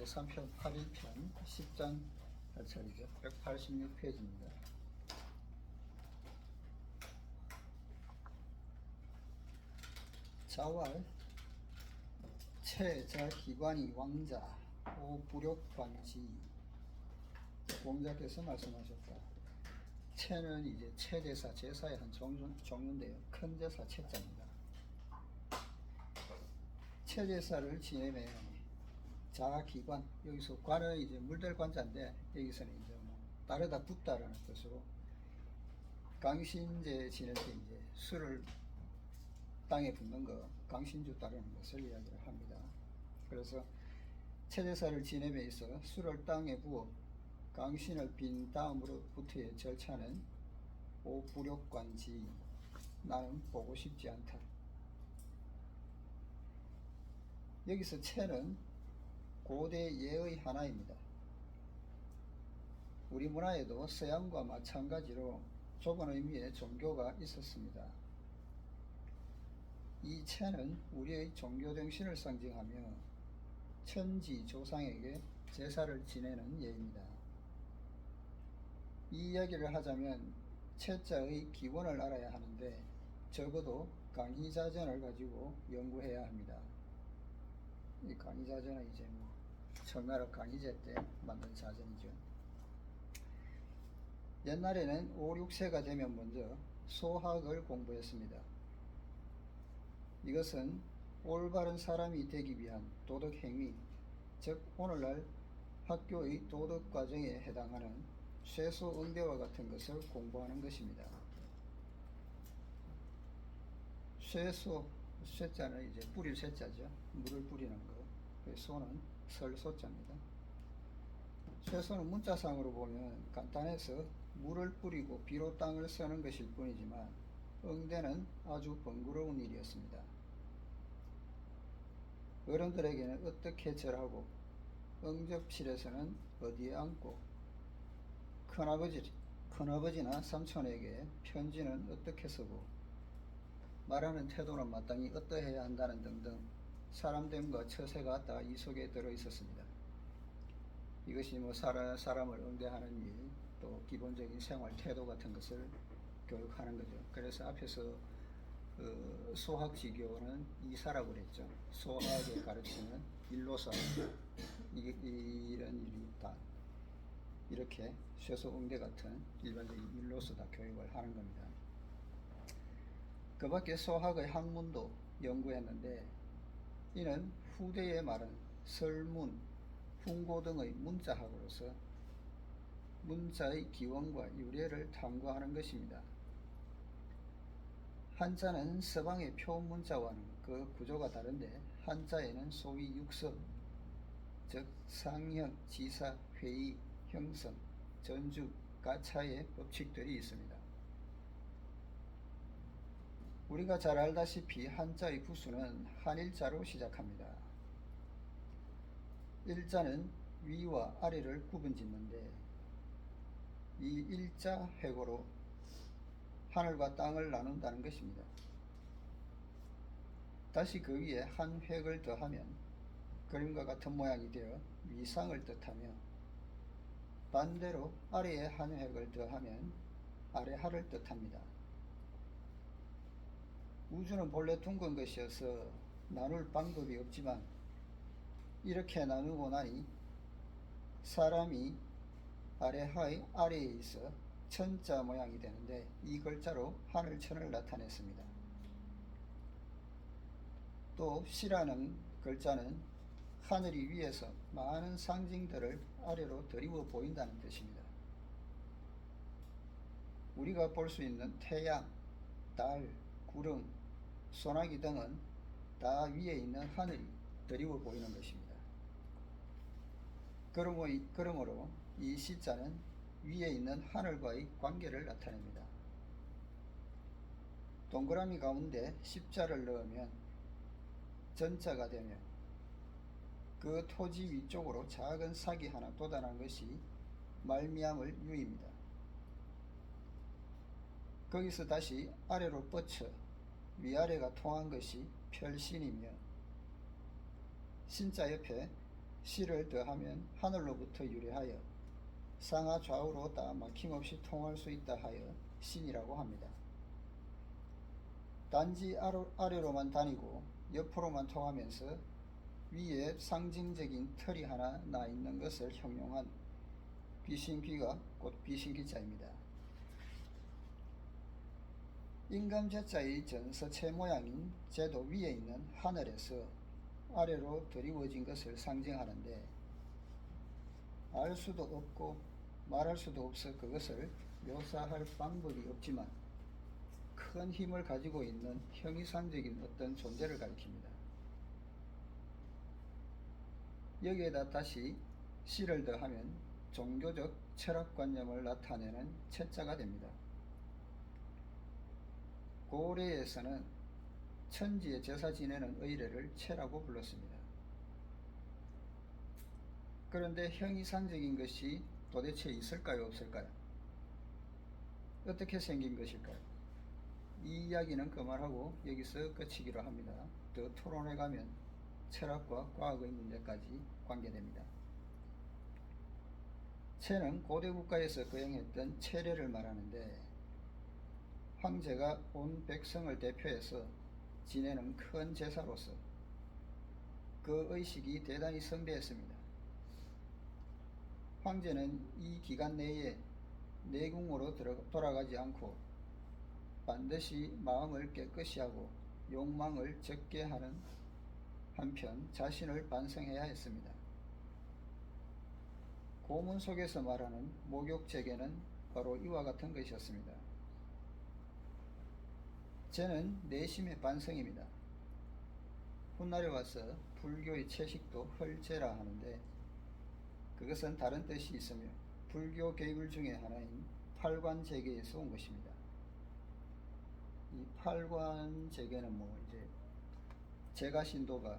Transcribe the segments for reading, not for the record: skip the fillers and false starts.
제3편 8일편 10장 할 차례죠. 186페이지입니다. 자왈 체자 기관이 왕자 오부력관지 공자께서 말씀하셨다. 체는 이제 체제사, 제사의 한 종류인데요. 큰 제사 체자입니다. 체제사를 지내면 자기관, 여기서 관은 이제 물될 관자인데 여기서는 이제 뭐 따르다 붓다라는 뜻으로 강신제 지낼 때 이제 술을 땅에 붓는 거, 강신주 따르는 것을 이야기를 합니다. 그래서 체제사를 지냄에 있어 술을 땅에 부어 강신을 빈 다음으로부터의 절차는 오부력관지, 나는 보고 싶지 않다. 여기서 체는 고대 예의 하나입니다. 우리 문화에도 서양과 마찬가지로 좁은 의미의 종교가 있었습니다. 이 체는 우리의 종교 정신을 상징하며 천지 조상에게 제사를 지내는 예입니다. 이 이야기를 하자면 체자의 기원을 알아야 하는데 적어도 강희자전을 가지고 연구해야 합니다. 이 강희자전은 이제 뭐 청나라 강희제 때 만든 자전이죠. 옛날에는 5, 6세가 되면 먼저 소학을 공부했습니다. 이것은 올바른 사람이 되기 위한 도덕행위, 즉 오늘날 학교의 도덕과정에 해당하는 쇠소응대와 같은 것을 공부하는 것입니다. 쇠소, 쇠자는 이제 뿌릴 쇠자죠. 물을 뿌리는 거. 소는 설소자입니다. 쇠소는 문자상으로 보면 간단해서 물을 뿌리고 비로 땅을 쓰는 것일 뿐이지만 응대는 아주 번거로운 일이었습니다. 어른들에게는 어떻게 절하고 응접실에서는 어디에 앉고 큰아버지나 삼촌에게 편지는 어떻게 쓰고 말하는 태도는 마땅히 어떠해야 한다는 등등 사람됨과 처세가 다 이 속에 들어 있었습니다. 이것이 뭐 사람을 응대하는 일, 또 기본적인 생활 태도 같은 것을 교육하는 거죠. 그래서 앞에서 소학지교는 이사라고 그랬죠. 소학에 가르치는 일로사, 이런 일이 다 이렇게 쇠소응대 같은 일반적인 일로서 다 교육을 하는 겁니다. 그 밖에 소학의 학문도 연구했는데 이는 후대에 말한 설문, 훈고 등의 문자학으로서 문자의 기원과 유래를 탐구하는 것입니다. 한자는 서방의 표문자와는 그 구조가 다른데 한자에는 소위 육서, 즉 상형, 지사, 회의, 형성, 전주, 가차의 법칙들이 있습니다. 우리가 잘 알다시피 한자의 부수는 한일자로 시작합니다. 일자는 위와 아래를 구분짓는데 이 일자 회고로 하늘과 땅을 나눈다는 것입니다. 다시 그 위에 한 획을 더하면 그림과 같은 모양이 되어 위상을 뜻하며 반대로 아래에 한 획을 더하면 아래하를 뜻합니다. 우주는 본래 둥근 것이어서 나눌 방법이 없지만 이렇게 나누고 나니 사람이 아래하의 아래에 있어 천자 모양이 되는데 이 글자로 하늘천을 나타냈습니다. 또 시라는 글자는 하늘이 위에서 많은 상징들을 아래로 드리워 보인다는 뜻입니다. 우리가 볼 수 있는 태양, 달, 구름, 소나기 등은 다 위에 있는 하늘이 드리워 보이는 것입니다. 그러므로 이 시자는 위에 있는 하늘과의 관계를 나타냅니다. 동그라미 가운데 십자를 넣으면 전자가 되며 그 토지 위쪽으로 작은 삭이 하나 돋아난 것이 말미암을 유입니다. 거기서 다시 아래로 뻗쳐 위아래가 통한 것이 별신이며 신자 옆에 시를 더하면 하늘로부터 유래하여 상하 좌우로 다 막힘없이 통할 수 있다 하여 신이라고 합니다. 단지 아래로만 다니고 옆으로만 통하면서 위에 상징적인 털이 하나 나 있는 것을 형용한 비신귀가 곧 비신기자입니다. 임금제자의 전서체 모양인 제도 위에 있는 하늘에서 아래로 드리워진 것을 상징하는데 알 수도 없고 말할 수도 없어 그것을 묘사할 방법이 없지만 큰 힘을 가지고 있는 형이상적인 어떤 존재를 가리킵니다. 여기에다 다시 시를 더하면 종교적 철학관념을 나타내는 채자가 됩니다. 고래에서는 천지에 제사 지내는 의례를 채라고 불렀습니다. 그런데 형이상적인 것이 도대체 있을까요, 없을까요? 어떻게 생긴 것일까요? 이 이야기는 그만하고 여기서 끝이기로 합니다. 더 토론해 가면 철학과 과학의 문제까지 관계됩니다. 채는 고대 국가에서 거행했던 체례를 말하는데 황제가 온 백성을 대표해서 지내는 큰 제사로서 그 의식이 대단히 성대했습니다. 황제는 이 기간 내에 내궁으로 돌아가지 않고 반드시 마음을 깨끗이 하고 욕망을 적게 하는 한편 자신을 반성해야 했습니다. 고문 속에서 말하는 목욕제계는 바로 이와 같은 것이었습니다. 제는 내심의 반성입니다. 훗날에 와서 불교의 채식도 헐제라 하는데 그것은 다른 뜻이 있으며 불교 계율 중에 하나인 팔관제계에서 온 것입니다. 이 팔관제계는 이제 제가신도가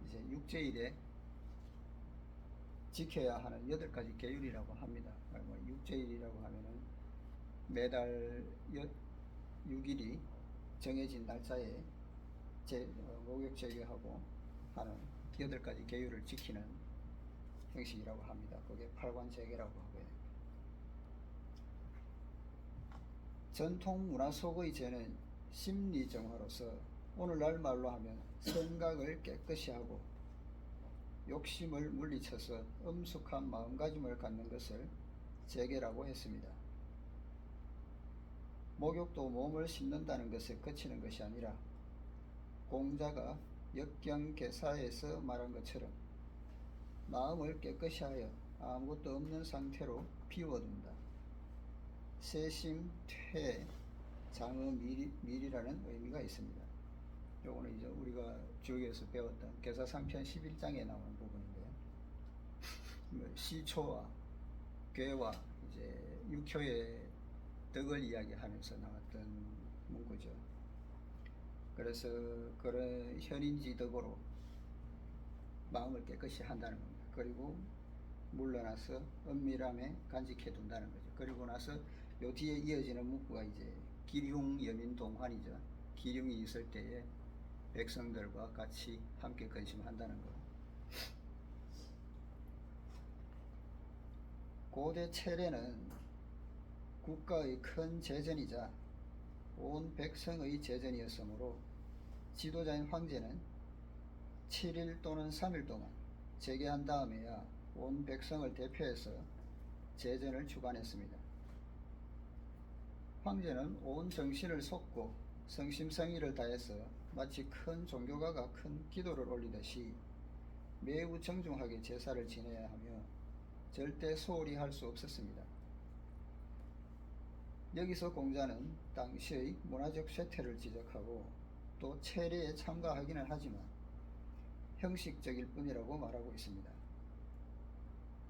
이제 육제일에 지켜야 하는 8가지 계율이라고 합니다. 육제일이라고 하면은 매달 6일이 정해진 날짜에 목욕제계하고 하는 8가지 계율을 지키는 형식이라고 합니다. 그게 팔관제계라고 하고요. 전통 문화 속의 제는 심리정화로서 오늘날 말로 하면 생각을 깨끗이 하고 욕심을 물리쳐서 엄숙한 마음가짐을 갖는 것을 제계라고 했습니다. 목욕도 몸을 씻는다는 것에 그치는 것이 아니라 공자가 역경개사에서 말한 것처럼 마음을 깨끗이 하여 아무것도 없는 상태로 비워둔다. 세심, 퇴, 장어, 밀이라는 의미가 있습니다. 요거는 이제 우리가 주역에서 배웠던 계사상편 11장에 나오는 부분인데요. 시초와 괴와 이제 육효의 덕을 이야기하면서 나왔던 문구죠. 그래서 그런 현인지덕으로 마음을 깨끗이 한다는 겁니다. 그리고 물러나서 은밀함에 간직해 둔다는 거죠. 그리고 나서 요 뒤에 이어지는 문구가 이제 기륭 여민동환이죠. 기륭이 있을 때에 백성들과 같이 함께 근심한다는 것. 고대 체례는 국가의 큰 재전이자 온 백성의 재전이었으므로 지도자인 황제는 7일 또는 3일 동안 재개한 다음에야 온 백성을 대표해서 재전을 주관했습니다. 황제는 온 정신을 쏟고 성심성의를 다해서 마치 큰 종교가가 큰 기도를 올리듯이 매우 정중하게 제사를 지내야 하며 절대 소홀히 할 수 없었습니다. 여기서 공자는 당시의 문화적 쇠퇴를 지적하고 또 체례에 참가하기는 하지만 형식적일 뿐이라고 말하고 있습니다.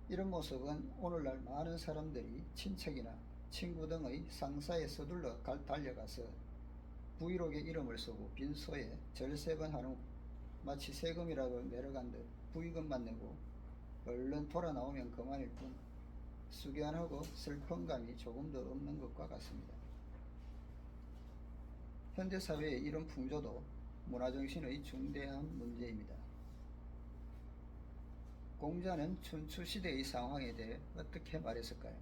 이런 모습은 오늘날 많은 사람들이 친척이나 친구 등의 상사에 서둘러 달려가서 부의록에 이름을 쓰고 빈소에 절 3번 한 후 마치 세금이라도 내려간 듯 부의금만 내고 얼른 돌아 나오면 그만일 뿐 숙연하고 슬픔감이 조금도 없는 것과 같습니다. 현대사회의 이런 풍조도 문화정신의 중대한 문제입니다. 공자는 춘추시대의 상황에 대해 어떻게 말했을까요?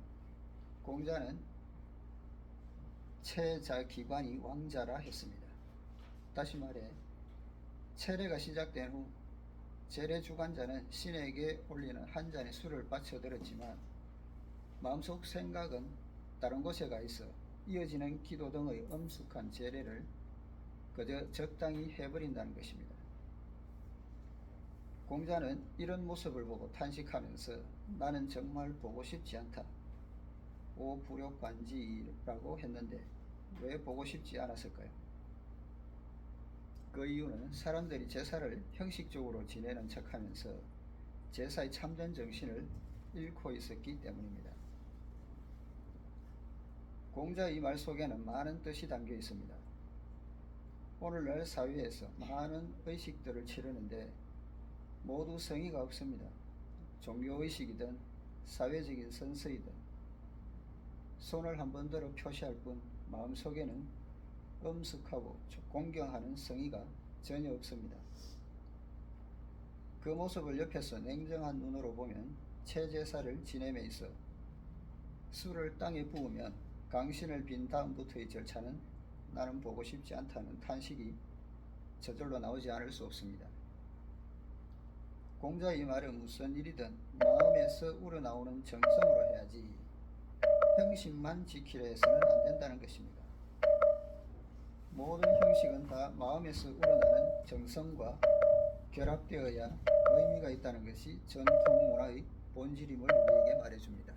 공자는 체자기관이 왕자라 했습니다. 다시 말해 체례가 시작된 후 제례주관자는 신에게 올리는 한 잔의 술을 바쳐들었지만 마음속 생각은 다른 곳에 가 있어 이어지는 기도 등의 엄숙한 제례를 그저 적당히 해버린다는 것입니다. 공자는 이런 모습을 보고 탄식하면서 나는 정말 보고 싶지 않다. 오 불욕관지라고 했는데 왜 보고 싶지 않았을까요? 그 이유는 사람들이 제사를 형식적으로 지내는 척하면서 제사의 참된 정신을 잃고 있었기 때문입니다. 공자의 말 속에는 많은 뜻이 담겨 있습니다. 오늘날 사회에서 많은 의식들을 치르는데 모두 성의가 없습니다. 종교의식이든 사회적인 선서이든 손을 한번 들어 표시할 뿐 마음속에는 엄숙하고 공경하는 성의가 전혀 없습니다. 그 모습을 옆에서 냉정한 눈으로 보면 체제사를 지냄에 있어 술을 땅에 부으면 강신을 빈 다음부터의 절차는 나는 보고 싶지 않다는 탄식이 저절로 나오지 않을 수 없습니다. 공자의 말은 무슨 일이든 마음에서 우러나오는 정성으로 해야지 형식만 지키려 해서는 안 된다는 것입니다. 모든 형식은 다 마음에서 우러나는 정성과 결합되어야 의미가 있다는 것이 전통 문화의 본질임을 우리에게 말해줍니다.